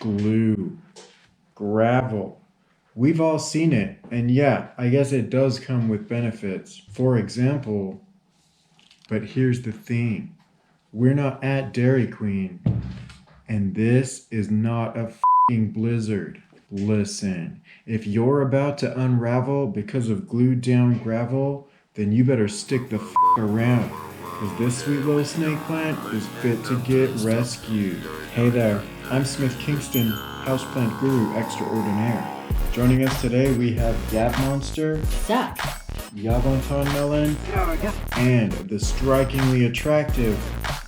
Glue, gravel. We've all seen it, and yeah, I guess it does come with benefits. For example, but here's the thing. We're not at Dairy Queen, and this is not a f***ing blizzard. Listen, if you're about to unravel because of glued down gravel, then you better stick the f*** around, because this sweet little snake plant is fit to get rescued. Hey there, I'm Smith Kingston, houseplant guru extraordinaire. Joining us today we have GabMonster, Suck. Yabonton Melon, and the strikingly attractive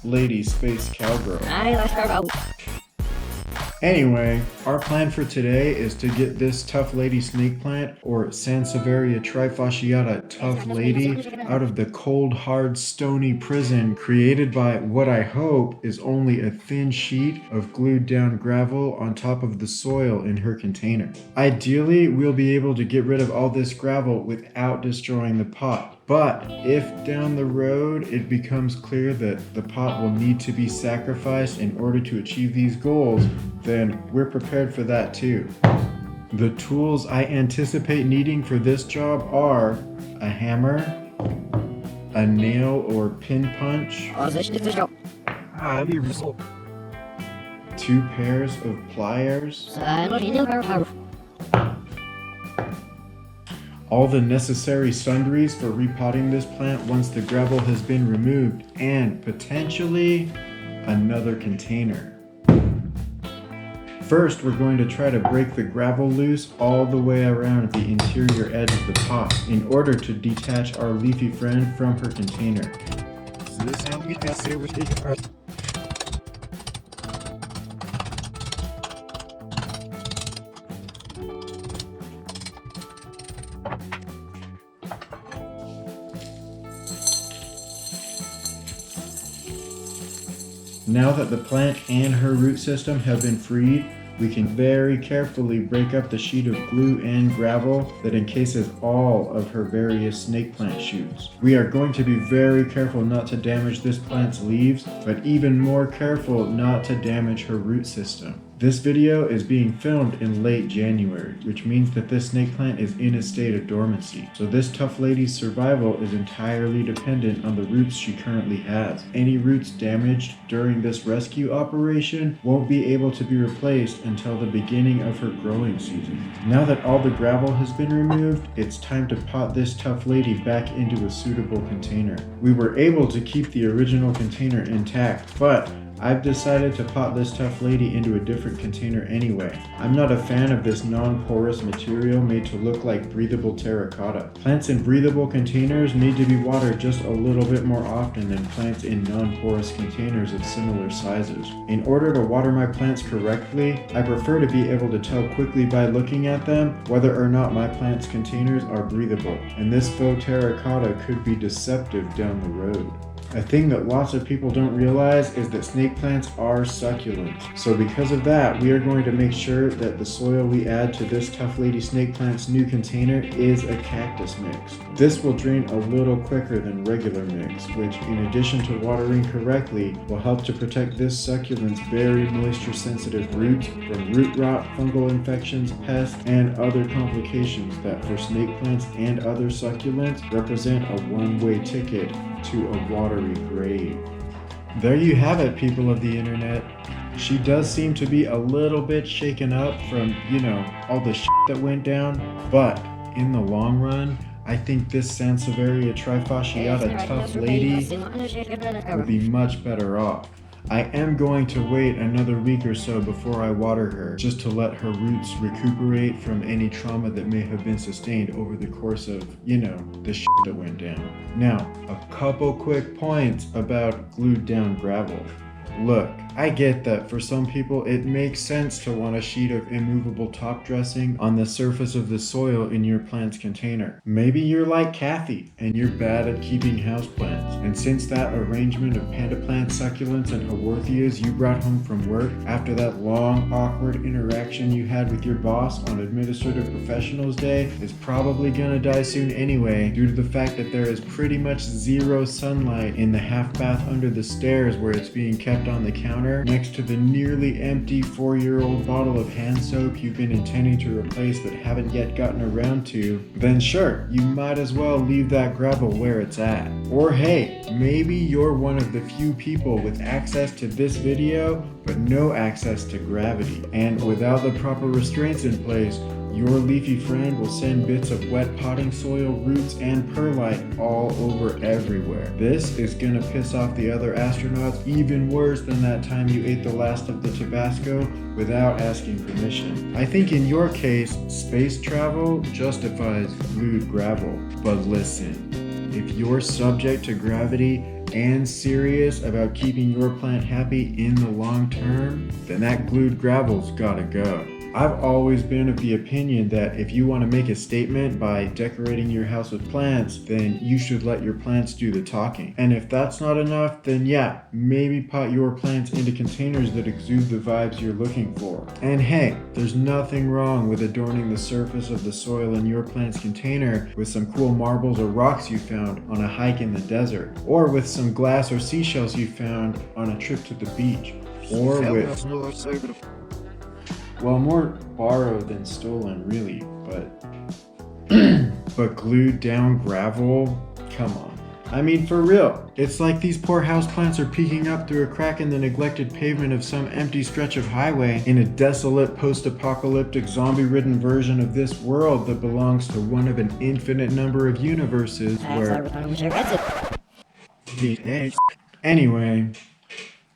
Lady Space Cowgirl. I like her boat. Anyway, our plan for today is to get this tough lady snake plant, or Sansevieria trifasciata tough lady, out of the cold, hard, stony prison created by what I hope is only a thin sheet of glued down gravel on top of the soil in her container. Ideally, we'll be able to get rid of all this gravel without destroying the pot. But if down the road it becomes clear that the pot will need to be sacrificed in order to achieve these goals, then we're prepared for that too. The tools I anticipate needing for this job are a hammer, a nail or pin punch, 2 pairs of pliers, all the necessary sundries for repotting this plant once the gravel has been removed, and potentially another container. First, we're going to try to break the gravel loose all the way around the interior edge of the pot in order to detach our leafy friend from her container. Now that the plant and her root system have been freed, we can very carefully break up the sheet of glue and gravel that encases all of her various snake plant shoots. We are going to be very careful not to damage this plant's leaves, but even more careful not to damage her root system. This video is being filmed in late January, which means that this snake plant is in a state of dormancy. So this tough lady's survival is entirely dependent on the roots she currently has. Any roots damaged during this rescue operation won't be able to be replaced until the beginning of her growing season. Now that all the gravel has been removed, it's time to pot this tough lady back into a suitable container. We were able to keep the original container intact, but I've decided to pot this tough lady into a different container anyway. I'm not a fan of this non-porous material made to look like breathable terracotta. Plants in breathable containers need to be watered just a little bit more often than plants in non-porous containers of similar sizes. In order to water my plants correctly, I prefer to be able to tell quickly by looking at them whether or not my plants' containers are breathable, and this faux terracotta could be deceptive down the road. A thing that lots of people don't realize is that snake plants are succulents. So because of that, we are going to make sure that the soil we add to this tough lady snake plant's new container is a cactus mix. This will drain a little quicker than regular mix, which in addition to watering correctly, will help to protect this succulent's very moisture sensitive roots from root rot, fungal infections, pests, and other complications that for snake plants and other succulents represent a one-way ticket to a watery grave. There you have it, people of the internet. She does seem to be a little bit shaken up from, all the shit that went down, but in the long run, I think this Sansevieria trifasciata tough lady will be much better off. I am going to wait another week or so before I water her, just to let her roots recuperate from any trauma that may have been sustained over the course of, the shit that went down. Now, a couple quick points about glued down gravel. Look, I get that for some people it makes sense to want a sheet of immovable top dressing on the surface of the soil in your plant's container. Maybe you're like Kathy and you're bad at keeping houseplants, and since that arrangement of panda plant succulents and haworthias you brought home from work after that long awkward interaction you had with your boss on Administrative Professionals Day is probably gonna die soon anyway, due to the fact that there is pretty much zero sunlight in the half bath under the stairs where it's being kept on the counter counter next to the nearly empty 4-year-old bottle of hand soap you've been intending to replace but haven't yet gotten around to, then sure, you might as well leave that gravel where it's at. Or hey, maybe you're one of the few people with access to this video but no access to gravity. And without the proper restraints in place, your leafy friend will send bits of wet potting soil, roots, and perlite all over everywhere. This is gonna piss off the other astronauts even worse than that time you ate the last of the Tabasco without asking permission. I think in your case, space travel justifies glued gravel. But listen, if you're subject to gravity and serious about keeping your plant happy in the long term, then that glued gravel's gotta go. I've always been of the opinion that if you want to make a statement by decorating your house with plants, then you should let your plants do the talking. And if that's not enough, then yeah, maybe pot your plants into containers that exude the vibes you're looking for. And hey, there's nothing wrong with adorning the surface of the soil in your plant's container with some cool marbles or rocks you found on a hike in the desert, or with some glass or seashells you found on a trip to the beach, or with... Well, more borrowed than stolen, really, but glued down gravel? Come on. I mean, for real, it's like these poor houseplants are peeking up through a crack in the neglected pavement of some empty stretch of highway in a desolate, post-apocalyptic, zombie-ridden version of this world that belongs to one of an infinite number of universes where... Anyway,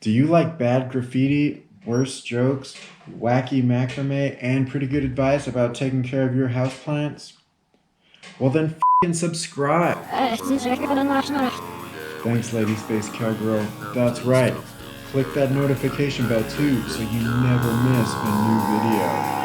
do you like bad graffiti, worse jokes, wacky macrame, and pretty good advice about taking care of your houseplants? Well then f***ing subscribe! Thanks, Lady Space Cowgirl. That's right. Click that notification bell too so you never miss a new video.